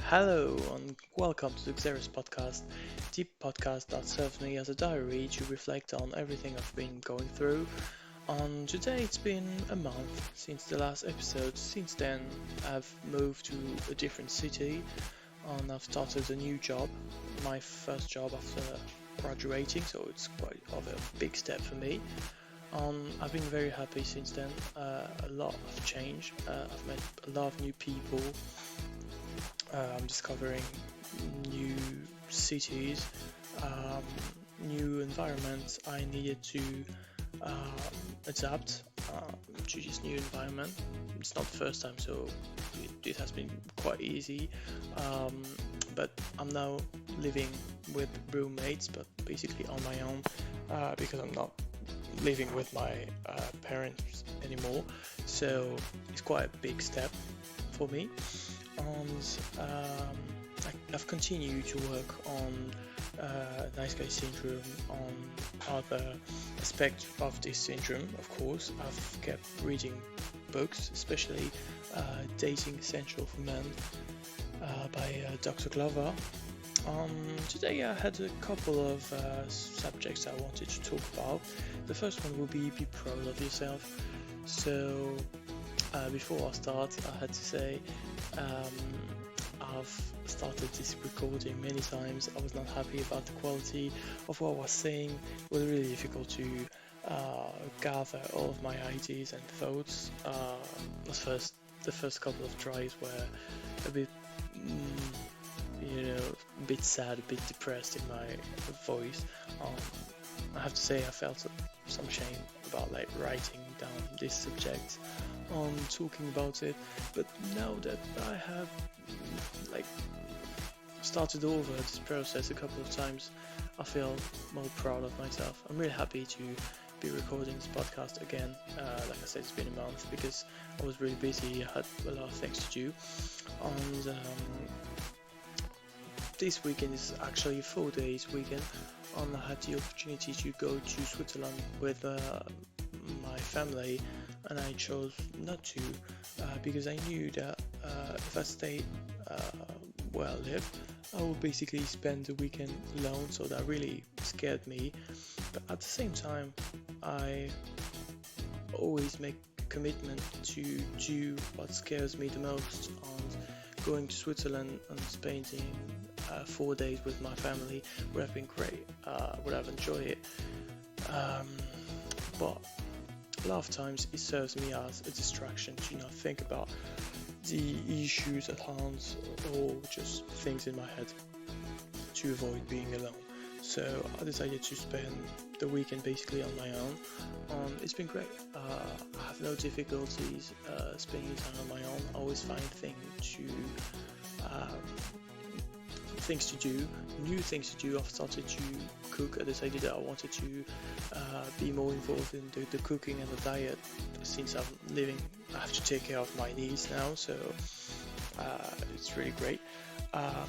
Hello and welcome to the Xerus Podcast, the podcast that serves me as a diary to reflect on everything I've been going through. Today it's been a month since the last episode. Since then, I've moved to a different city and I've started a new job, my first job after graduating, so it's quite of a big step for me. I've been very happy since then. A lot of change. I've met a lot of new people. I'm discovering new cities, um, new environments. I needed to um, adapt to this new environment. It's not the first time, so it has been quite easy. Um, but I'm now living with roommates, but basically on my own because I'm not living with my parents anymore. So it's quite a big step for me. And I've continued to work on nice guy syndrome, on other aspects of this syndrome. Of course, I've kept reading books, especially Dating Essential for Men by Dr. Glover. Today I had a couple of subjects I wanted to talk about. The first one will be proud of yourself. So before I start, I had to say I've started this recording many times. I was not happy about the quality of what I was saying. It was really difficult to gather all of my ideas and thoughts. The first couple of tries were a bit, a bit sad, a bit depressed in my voice. I have to say I felt some shame about writing down this subject on talking about it, but now that I have started over this process a couple of times, I feel more proud of myself. I'm really happy to be recording this podcast again. Like I said, it's been a month because I was really busy. I had a lot of things to do, and this weekend is actually a 4 days weekend, and I had the opportunity to go to Switzerland with my family, and I chose not to because I knew that if I stayed where I live, I would basically spend the weekend alone, so that really scared me. But at the same time, I always make a commitment to do what scares me the most, and going to Switzerland and spending 4 days with my family would have been great, would have enjoyed it. But a lot of times it serves me as a distraction to not think about the issues at hand or just things in my head to avoid being alone. So I decided to spend the weekend basically on my own. It's been great. I have no difficulties spending time on my own. I always find things to do, new things to do. I've started to cook. I decided that I wanted to be more involved in the cooking and the diet since I have to take care of my needs now, so it's really great. But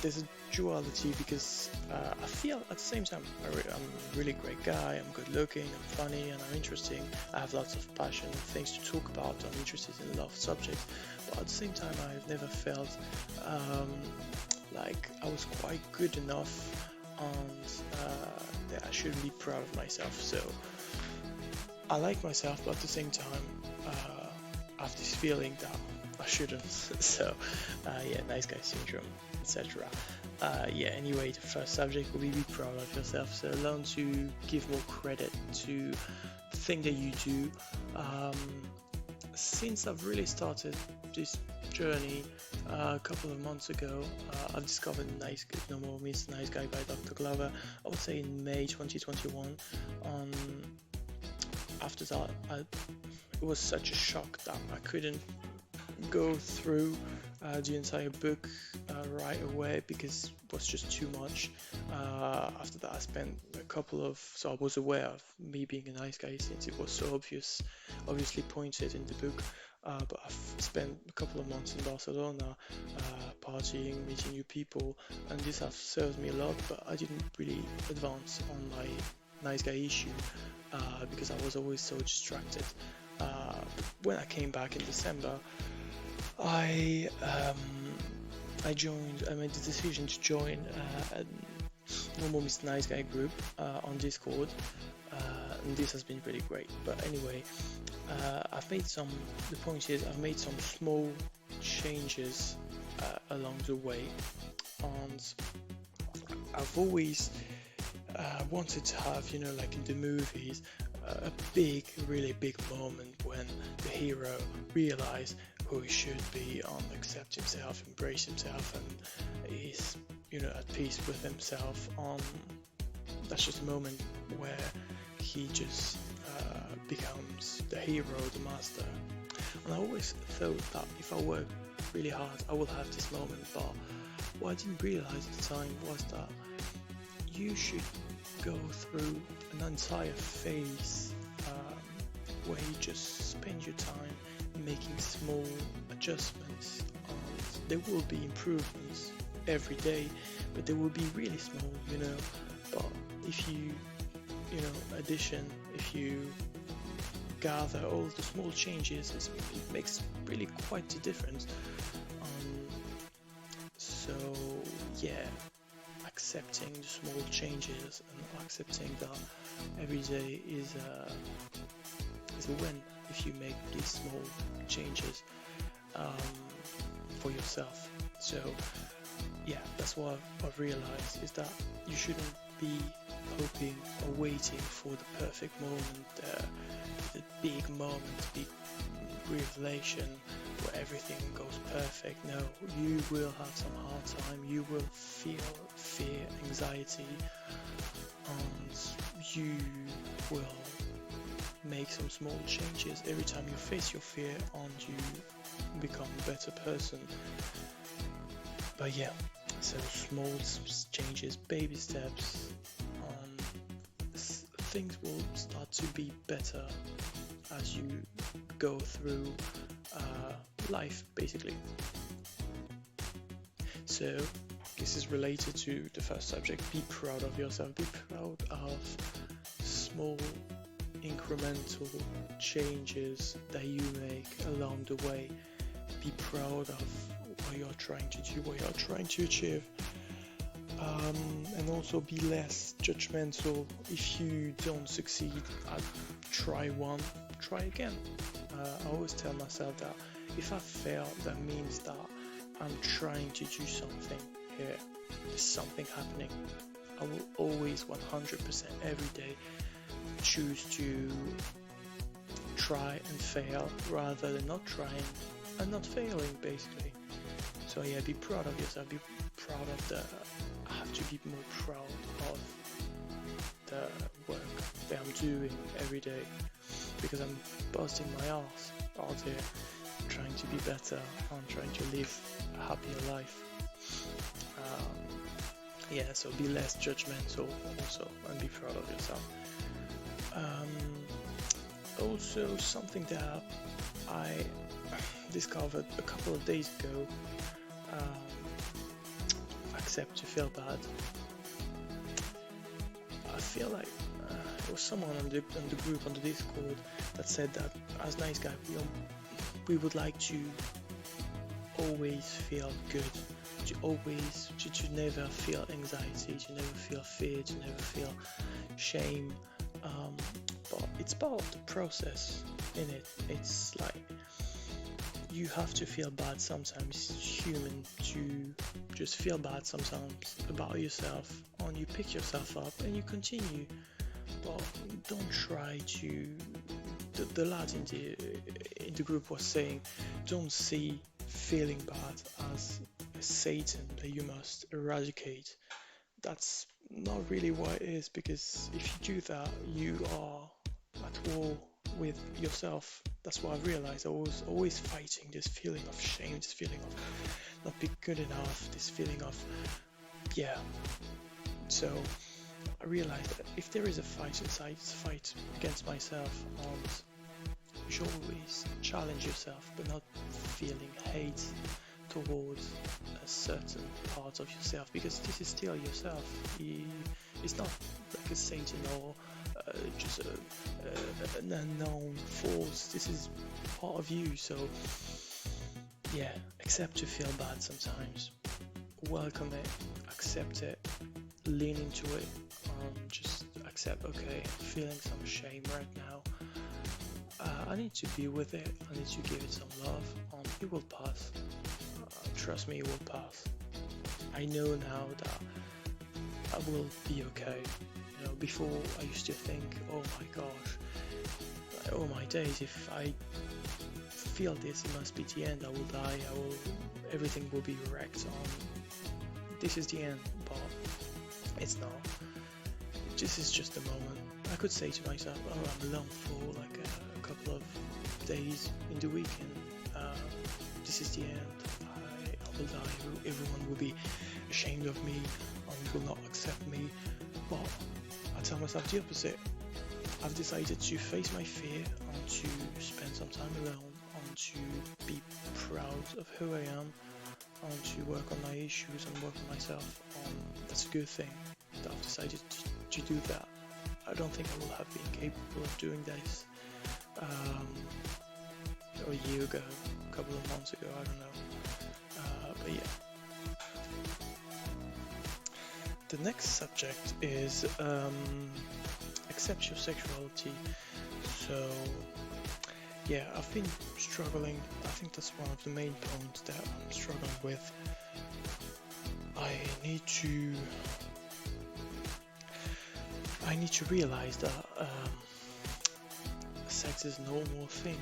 there's a duality because I feel at the same time I'm a really great guy, I'm good looking, I'm funny, and I'm interesting. I have lots of passion and things to talk about. I'm interested in a lot of subjects, but at the same time I've never felt like I was quite good enough and that I should be proud of myself. So I like myself, but at the same time I have this feeling that I shouldn't. So nice guy syndrome, etc. Anyway, the first subject will be proud of yourself. So learn to give more credit to the thing that you do. Since I've really started this journey a couple of months ago, I've discovered No More Miss Nice Guy by Dr. Glover. I would say in May 2021. After that, it was such a shock that I couldn't go through the entire book right away because it was just too much. After that, I spent so I was aware of me being a nice guy since it was so obviously pointed in the book. But I've spent a couple of months in Barcelona partying, meeting new people, and this has served me a lot, but I didn't really advance on my nice guy issue because I was always so distracted. When I came back in December, I I made the decision to join a normal Mr. Nice Guy group on Discord, and this has been really great. But anyway, the point is, I've made some small changes along the way, and I've always wanted to have, like in the movies, a big, really big moment when the hero realizes who he should be, accept himself, embrace himself, and is, at peace with himself. That's just a moment where he just becomes the hero, the master. And I always thought that if I work really hard, I will have this moment. But what I didn't realize at the time was that you should go through an entire phase where you just spend your time making small adjustments, and there will be improvements every day, but they will be really small, but if you if you gather all the small changes, it makes really quite a difference. So yeah, accepting the small changes and accepting that every day is a win if you make these small changes for yourself. So yeah, that's what I've realized, is that you shouldn't be hoping or waiting for the perfect moment, the big moment, the big revelation where everything goes perfect. No, you will have some hard time, you will feel fear, anxiety, and you will make some small changes every time you face your fear and you become a better person. But yeah, so small changes, baby steps, things will start to be better as you go through life, basically. So this is related to the first subject. Be proud of yourself. Be proud of small incremental changes that you make along the way. Be proud of what you're trying to do, what you're trying to achieve. And also be less judgmental. If you don't succeed at try again. I always tell myself that if I fail, that means that I'm trying to do something here. There's something happening. I will always 100% every day choose to try and fail rather than not trying and not failing, basically. So yeah, be proud of yourself. Be proud of I have to be more proud of the work that I'm doing every day, because I'm busting my ass out here trying to be better and trying to live a happier life. Yeah, so be less judgmental also, and be proud of yourself. Also, something that I discovered a couple of days ago, accept to feel bad. I feel like there was someone on the group, on the Discord, that said that as nice guy, we would like to always feel good, to never feel anxiety, to never feel fear, to never feel shame. But it's part of the process, in it. It's like you have to feel bad sometimes. It's human to just feel bad sometimes about yourself, and you pick yourself up and you continue. But don't try to. The lad in the group was saying, don't see feeling bad as a Satan that you must eradicate. That's not really what it is, because if you do that, you are at war with yourself. That's what I realized. I was always fighting this feeling of shame, this feeling of not being good enough, this feeling of, yeah. So I realized that if there is a fight inside, it's a fight against myself, and you should always challenge yourself, but not feeling hate towards a certain part of yourself, because this is still yourself. It's not like a Satan or just an unknown force. This is part of you. So yeah, accept to feel bad sometimes. Welcome it, accept it, lean into it. Just accept, okay, I'm feeling some shame right now. I need to be with it. I need to give it some love. It will pass. Trust me, it will pass. I know now that I will be okay. Before I used to think, oh my gosh, oh my days, if I feel this, it must be the end. I will die. Everything will be wrecked. This is the end, but it's not. This is just a moment. I could say to myself, oh, I'm alone for like a couple of days in the weekend. This is the end. I will die. Everyone will be ashamed of me and will not accept me. But I tell myself the opposite. I've decided to face my fear and to spend some time alone and to be proud of who I am and to work on my issues and work on myself. That's a good thing that I've decided to do that. I don't think I will have been capable of doing this a year ago, a couple of months ago, I don't know. But yeah. The next subject is accept your sexuality. So yeah, I've been struggling. I think that's one of the main points that I'm struggling with. I need to realize that sex is a normal thing.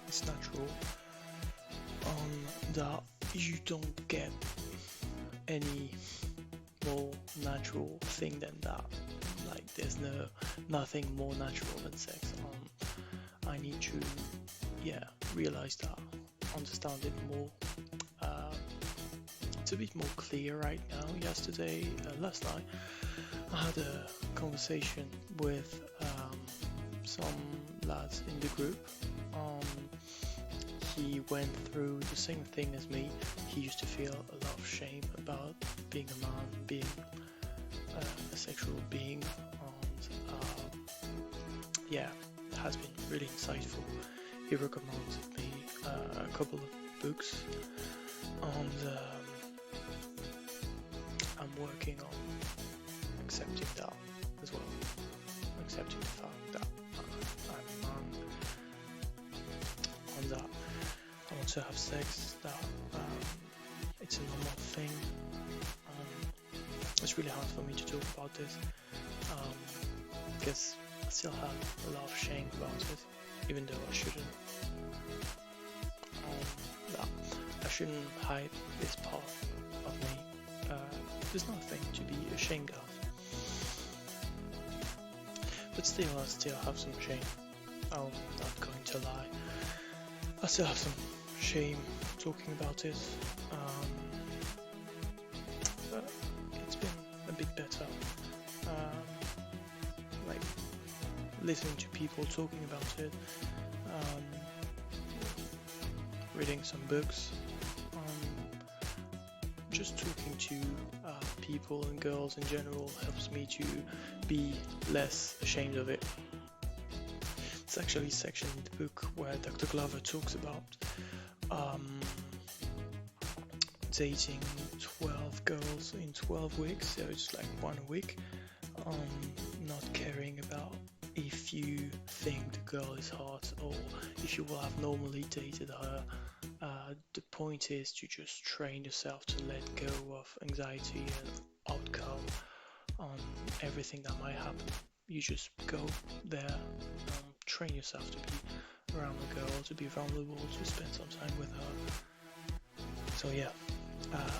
It's natural. That you don't get any more natural thing than that. Like there's nothing more natural than sex. I need to realize that, understand it more. It's a bit more clear right now. Last night I had a conversation with some lads in the group. He went through the same thing as me. He used to feel a lot of shame about being a man, being a sexual being, and it has been really insightful. He recommended me a couple of books, and I'm working on accepting that as well, accepting the fact that I'm a man, and that I want to have sex, that it's a normal thing. It's really hard for me to talk about this because I still have a lot of shame about it, even though I shouldn't. I shouldn't hide this part of me. There's nothing to be ashamed of. But still, I still have some shame. I'm not going to lie. I still have some shame talking about it. But it's been a bit better. Like listening to people talking about it, reading some books, just talking to people and girls in general helps me to be less ashamed of it. It's actually a section in the book where Dr. Glover talks about dating 12 girls in 12 weeks, so it's like one a week, not caring about if you think the girl is hot or if you will have normally dated her. The point is to just train yourself to let go of anxiety and outcome on everything that might happen. You just go there, train yourself to be around the girl, to be vulnerable, to spend some time with her. So yeah,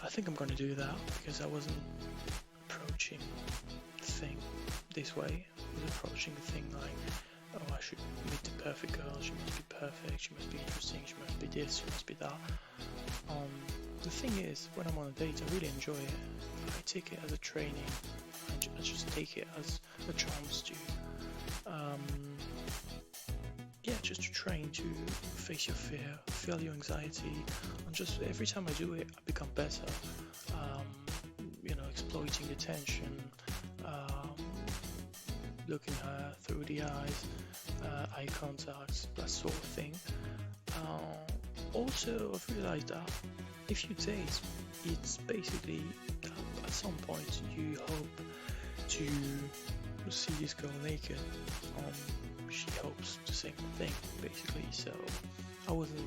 I think I'm gonna do that because I wasn't approaching the thing this way. I was approaching the thing like, oh, I should meet the perfect girl, she must be perfect, she must be interesting, she must be this, she must be that. The thing is, when I'm on a date, I really enjoy it. I take it as a training. I just take it as a chance to, just to train to face your fear, feel your anxiety, and just every time I do it, I become better. Exploiting the tension, looking her through the eyes, eye contact, that sort of thing. Also, I've realized that if you date, it's basically at some point you hope to see this girl naked. She hopes the same thing, basically. So I wasn't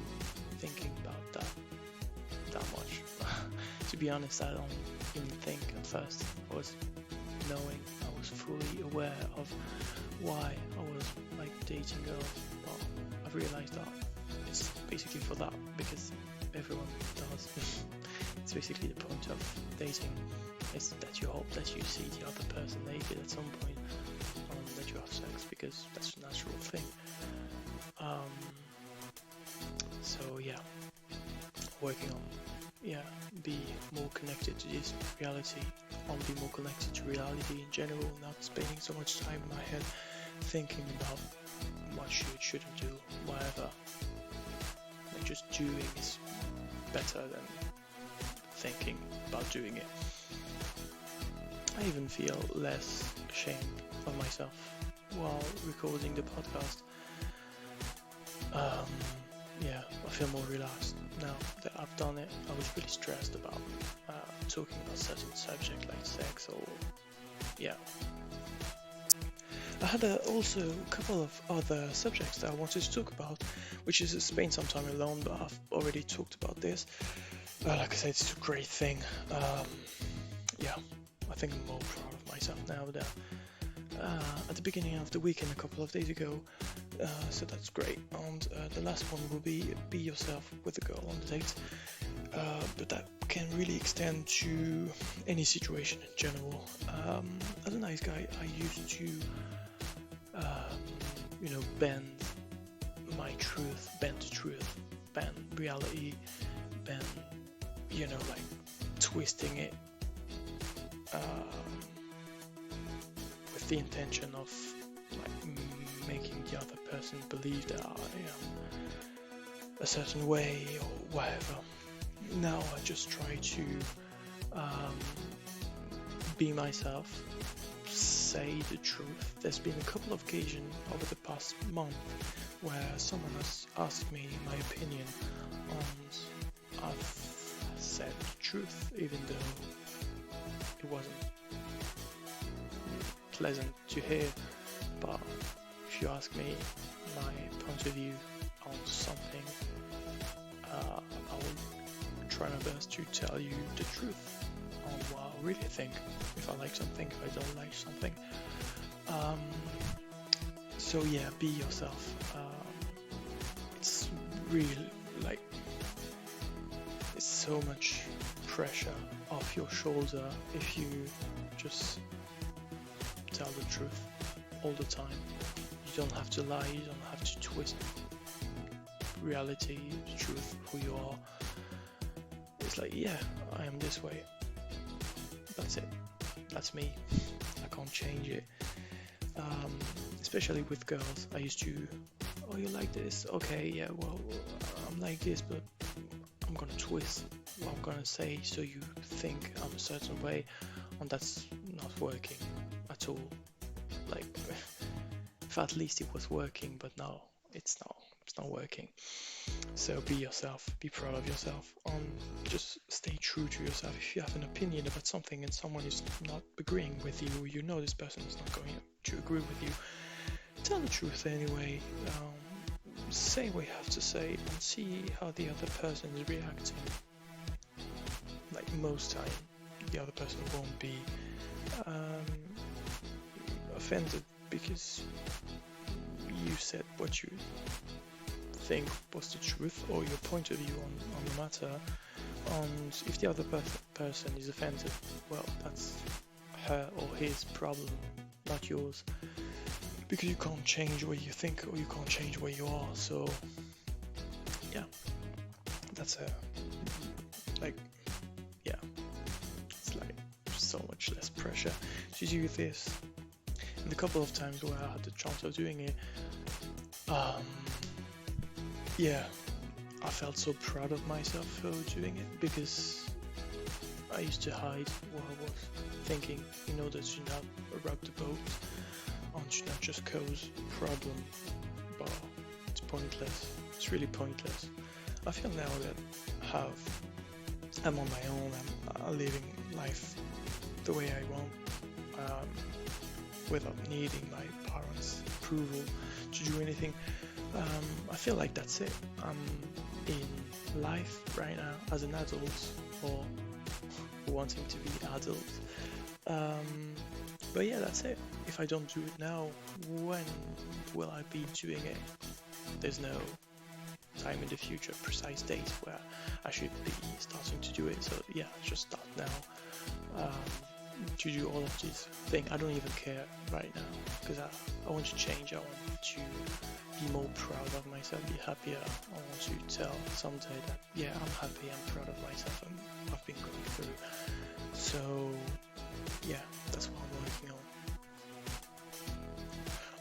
thinking about that much. To be honest, I don't even think at first. I was fully aware of why I was like dating girls, but I've realized that it's basically for that, because everyone does. It's basically the point of dating, is that you hope that you see the other person naked at some point, that you have sex, because that's a natural thing. So yeah, working on be more connected to this reality, be more connected to reality in general, not spending so much time in my head thinking about what shouldn't do, whatever. Like just doing is better than thinking about doing it. I even feel less ashamed of myself while recording the podcast. I feel more relaxed now that I've done it. I was really stressed about talking about certain subject like sex or I had also a couple of other subjects that I wanted to talk about, which is spend some time alone, but I've already talked about this. Like I said, it's a great thing. I think I'm more proud of myself now that at the beginning of the weekend a couple of days ago, so that's great. And the last one will be yourself with a girl on the date, but that can really extend to any situation in general. As a nice guy, I used to bend my truth, bend the truth, bend reality, bend like twisting it with the intention of like making the other person believe that I am a certain way or whatever. Now I just try to be myself, say the truth. There's been a couple of occasions over the past month where someone has asked me my opinion and I've said the truth, even though it wasn't pleasant to hear. But if you ask me my point of view on something, I will try my best to tell you the truth on what I really think, if I like something, if I don't like something. So yeah, be yourself. It's really like it's so much pressure off your shoulder if you just tell the truth all the time. You don't have to lie, you don't have to twist reality, the truth, who you are. It's like, yeah, I am this way. That's it. That's me. I can't change it. Especially with girls, I used to, oh, you like this? Okay, yeah, well, I'm like this, but I'm gonna twist what I'm gonna say so you think I'm a certain way, and that's not working at all. Like, if at least it was working, but no, it's not working. So be yourself, be proud of yourself, and just stay true to yourself. If you have an opinion about something and someone is not agreeing with you, or you know this person is not going to agree with you, tell the truth anyway. Say what you have to say and see how the other person is reacting. Like most time, the other person won't be offended because you said what you think was the truth or your point of view on the matter. And if the other person is offended, well, that's her or his problem, not yours. Because you can't change what you think or you can't change where you are. So yeah, that's it's like so much less pressure to do this. And a couple of times where I had the chance of doing it, I felt so proud of myself for doing it, because I used to hide what I was thinking in order to not rock the boat and to not just cause a problem. But it's pointless. It's really pointless. I feel now that I'm on my own, I'm living life the way I want, um, without needing my parents' approval to do anything. I feel like that's it. I'm in life right now as an adult, or wanting to be adult. But yeah, that's it. If I don't do it now, when will I be doing it? There's no time in the future, precise date where I should be starting to do it. So yeah, just start now. To do all of these things. I don't even care right now because I want to change. I want to be more proud of myself, be happier. I want to tell someday that yeah, I'm happy, I'm proud of myself, and I've been going through. So yeah, that's what I'm working on.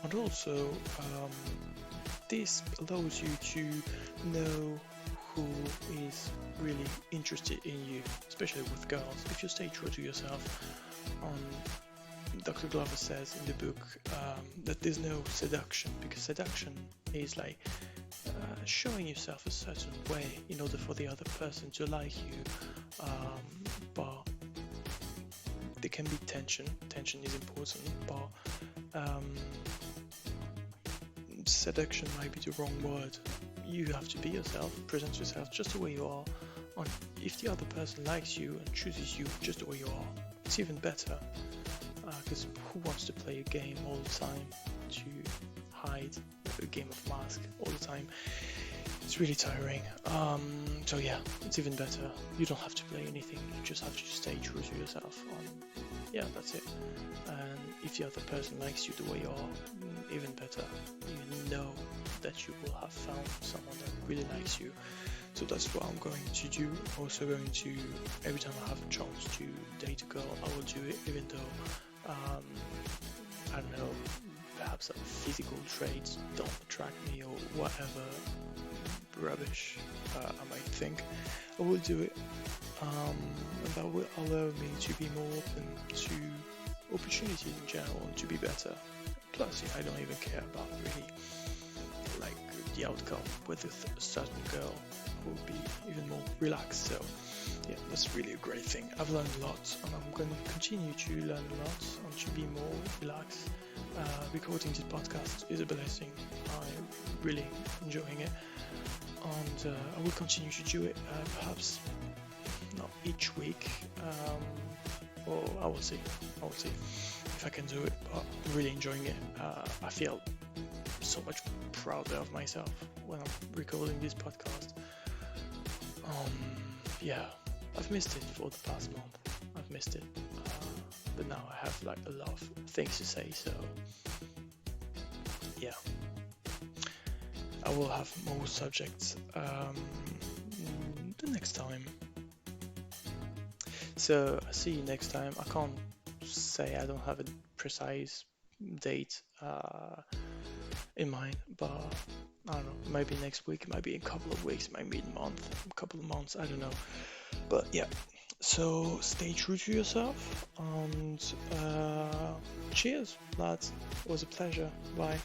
And also, this allows you to know who is really interested in you, especially with girls. If you stay true to yourself, Dr. Glover says in the book that there's no seduction, because seduction is like showing yourself a certain way in order for the other person to like you, but there can be tension. Tension is important, but seduction might be the wrong word. You have to be yourself, present yourself just the way you are. And if the other person likes you and chooses you just the way you are, it's even better. Because who wants to play a game all the time, to hide a game of mask all the time? It's really tiring. So yeah, it's even better. You don't have to play anything, you just have to stay true to yourself. Yeah, that's it. And if the other person likes you the way you are, even better. You know that you will have found someone that really likes you. So that's what I'm going to do. I'm also going to, every time I have a chance to date a girl, I will do it, even though, I don't know, perhaps some physical traits don't attract me or whatever rubbish I might think. I will do it, and that will allow me to be more open to opportunities in general and to be better. Plus, I don't even care about really like the outcome with a certain girl. Will be even more relaxed. So yeah, that's really a great thing. I've learned a lot, and I'm going to continue to learn a lot and to be more relaxed. Recording this podcast is a blessing. I'm really enjoying it, and I will continue to do it. Perhaps not each week, or I will see. If I can do it, but I'm really enjoying it. I feel so much prouder of myself when I'm recording this podcast. Yeah, I've missed it for the past month. I've missed it, but now I have like a lot of things to say. So yeah, I will have more subjects the next time. So I'll see you next time. I can't say I don't have a precise date in mind, but I don't know, maybe next week, it might be in a couple of weeks, maybe in a couple of months, I don't know. But yeah, so stay true to yourself, and cheers, lads. It was a pleasure. Bye.